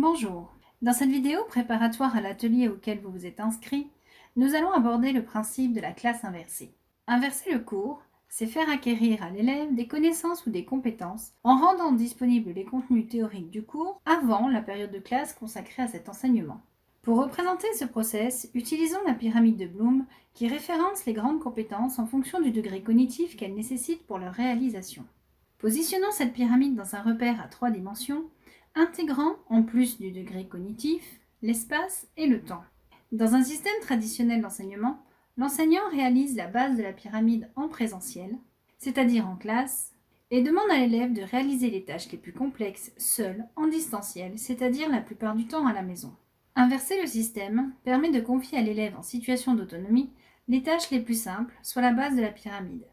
Bonjour. Dans cette vidéo préparatoire à l'atelier auquel vous vous êtes inscrit, nous allons aborder le principe de la classe inversée. Inverser le cours, c'est faire acquérir à l'élève des connaissances ou des compétences en rendant disponibles les contenus théoriques du cours avant la période de classe consacrée à cet enseignement. Pour représenter ce process, utilisons la pyramide de Bloom qui référence les grandes compétences en fonction du degré cognitif qu'elles nécessitent pour leur réalisation. Positionnons cette pyramide dans un repère à 3 dimensions, intégrant, en plus du degré cognitif, l'espace et le temps. Dans un système traditionnel d'enseignement, l'enseignant réalise la base de la pyramide en présentiel, c'est-à-dire en classe, et demande à l'élève de réaliser les tâches les plus complexes seul, en distanciel, c'est-à-dire la plupart du temps à la maison. Inverser le système permet de confier à l'élève en situation d'autonomie les tâches les plus simples, soit la base de la pyramide.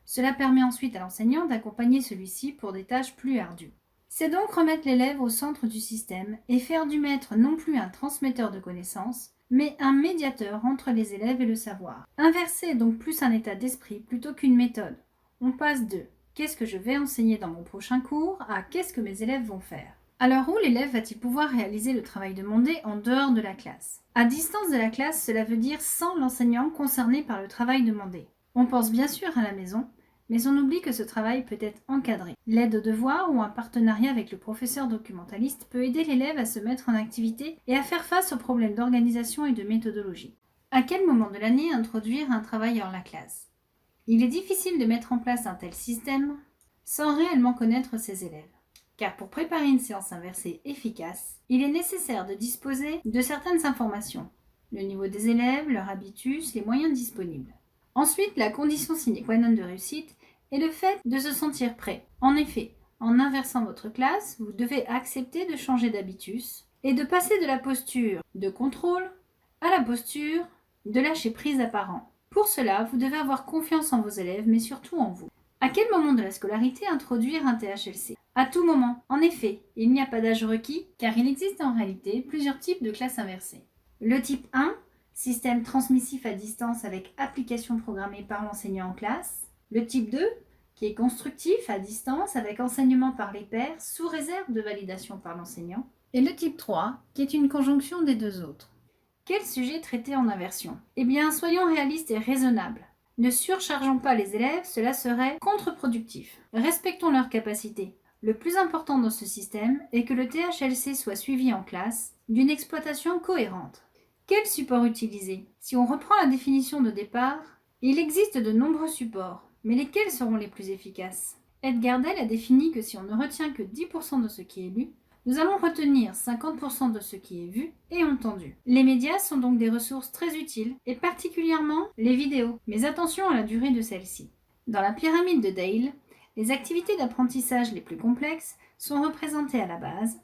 Cela permet ensuite à l'enseignant d'accompagner celui-ci pour des tâches plus ardues. C'est donc remettre l'élève au centre du système et faire du maître non plus un transmetteur de connaissances, mais un médiateur entre les élèves et le savoir. Inverser est donc plus un état d'esprit plutôt qu'une méthode. On passe de « qu'est-ce que je vais enseigner dans mon prochain cours » à « qu'est-ce que mes élèves vont faire ». Alors où l'élève va-t-il pouvoir réaliser le travail demandé en dehors de la classe? À distance de la classe, cela veut dire sans l'enseignant concerné par le travail demandé. On pense bien sûr à la maison, mais on oublie que ce travail peut être encadré. L'aide aux devoirs ou un partenariat avec le professeur documentaliste peut aider l'élève à se mettre en activité et à faire face aux problèmes d'organisation et de méthodologie. À quel moment de l'année introduire un travail hors la classe? Il est difficile de mettre en place un tel système sans réellement connaître ses élèves. Car pour préparer une séance inversée efficace, il est nécessaire de disposer de certaines informations, le niveau des élèves, leur habitus, les moyens disponibles. Ensuite, la condition sine qua non de réussite est le fait de se sentir prêt. En effet, en inversant votre classe, vous devez accepter de changer d'habitus et de passer de la posture de contrôle à la posture de lâcher prise apparent. Pour cela, vous devez avoir confiance en vos élèves, mais surtout en vous. À quel moment de la scolarité introduire un THLC? À tout moment. En effet, il n'y a pas d'âge requis, car il existe en réalité plusieurs types de classes inversées. Le type 1, système transmissif à distance avec application programmée par l'enseignant en classe. Le type 2, qui est constructif à distance avec enseignement par les pairs sous réserve de validation par l'enseignant. Et le type 3, qui est une conjonction des deux autres. Quel sujet traiter en inversion? Eh bien, soyons réalistes et raisonnables. Ne surchargeons pas les élèves, cela serait contre-productif. Respectons leurs capacités. Le plus important dans ce système est que le THLC soit suivi en classe d'une exploitation cohérente. Quel support utiliser? Si on reprend la définition de départ, il existe de nombreux supports, mais lesquels seront les plus efficaces? Edgar Dell a défini que si on ne retient que 10% de ce qui est lu, nous allons retenir 50% de ce qui est vu et entendu. Les médias sont donc des ressources très utiles, et particulièrement les vidéos, mais attention à la durée de celles-ci. Dans la pyramide de Dale, les activités d'apprentissage les plus complexes sont représentées à la base,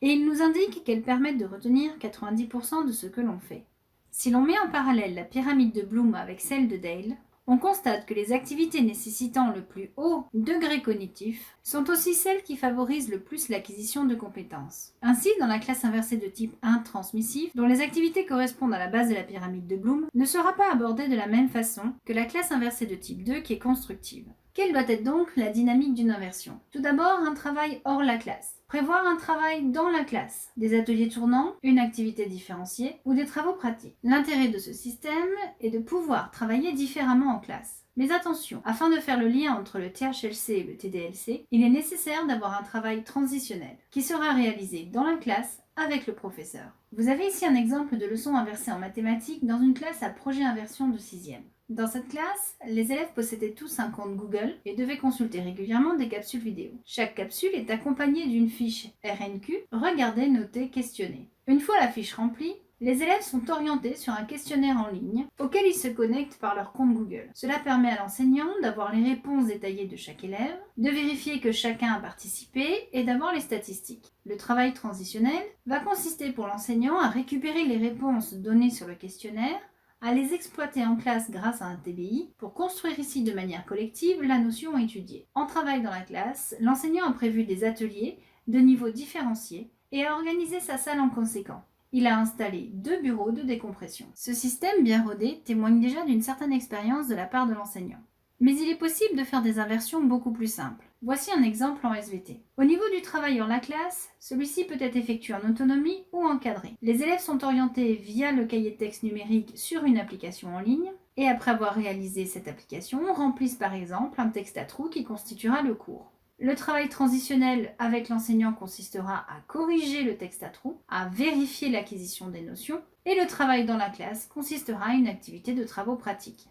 et il nous indique qu'elles permettent de retenir 90% de ce que l'on fait. Si l'on met en parallèle la pyramide de Bloom avec celle de Dale, on constate que les activités nécessitant le plus haut degré cognitif sont aussi celles qui favorisent le plus l'acquisition de compétences. Ainsi, dans la classe inversée de type 1 transmissif, dont les activités correspondent à la base de la pyramide de Bloom, ne sera pas abordée de la même façon que la classe inversée de type 2 qui est constructive. Quelle doit être donc la dynamique d'une inversion? Tout d'abord, un travail hors la classe. Prévoir un travail dans la classe, des ateliers tournants, une activité différenciée ou des travaux pratiques. L'intérêt de ce système est de pouvoir travailler différemment en classe. Mais attention, afin de faire le lien entre le THLC et le TDLC, il est nécessaire d'avoir un travail transitionnel qui sera réalisé dans la classe avec le professeur. Vous avez ici un exemple de leçon inversée en mathématiques dans une classe à projet inversion de 6e. Dans cette classe, les élèves possédaient tous un compte Google et devaient consulter régulièrement des capsules vidéo. Chaque capsule est accompagnée d'une fiche RNQ, regarder, noter, questionner. Une fois la fiche remplie, les élèves sont orientés sur un questionnaire en ligne auquel ils se connectent par leur compte Google. Cela permet à l'enseignant d'avoir les réponses détaillées de chaque élève, de vérifier que chacun a participé et d'avoir les statistiques. Le travail transitionnel va consister pour l'enseignant à récupérer les réponses données sur le questionnaire, à les exploiter en classe grâce à un TBI pour construire ici de manière collective la notion étudiée. En travail dans la classe, l'enseignant a prévu des ateliers de niveaux différenciés et a organisé sa salle en conséquent. Il a installé 2 bureaux de décompression. Ce système bien rodé témoigne déjà d'une certaine expérience de la part de l'enseignant. Mais il est possible de faire des inversions beaucoup plus simples. Voici un exemple en SVT. Au niveau du travail en la classe, celui-ci peut être effectué en autonomie ou encadré. Les élèves sont orientés via le cahier de texte numérique sur une application en ligne et après avoir réalisé cette application, remplissent par exemple un texte à trous qui constituera le cours. Le travail transitionnel avec l'enseignant consistera à corriger le texte à trous, à vérifier l'acquisition des notions et le travail dans la classe consistera à une activité de travaux pratiques.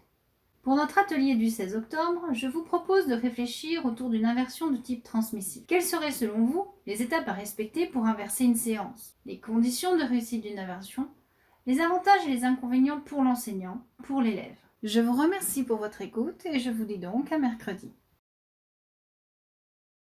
Pour notre atelier du 16 octobre, je vous propose de réfléchir autour d'une inversion de type transmissible. Quelles seraient selon vous les étapes à respecter pour inverser une séance? Les conditions de réussite d'une inversion, les avantages et les inconvénients pour l'enseignant, pour l'élève. Je vous remercie pour votre écoute et je vous dis donc à mercredi.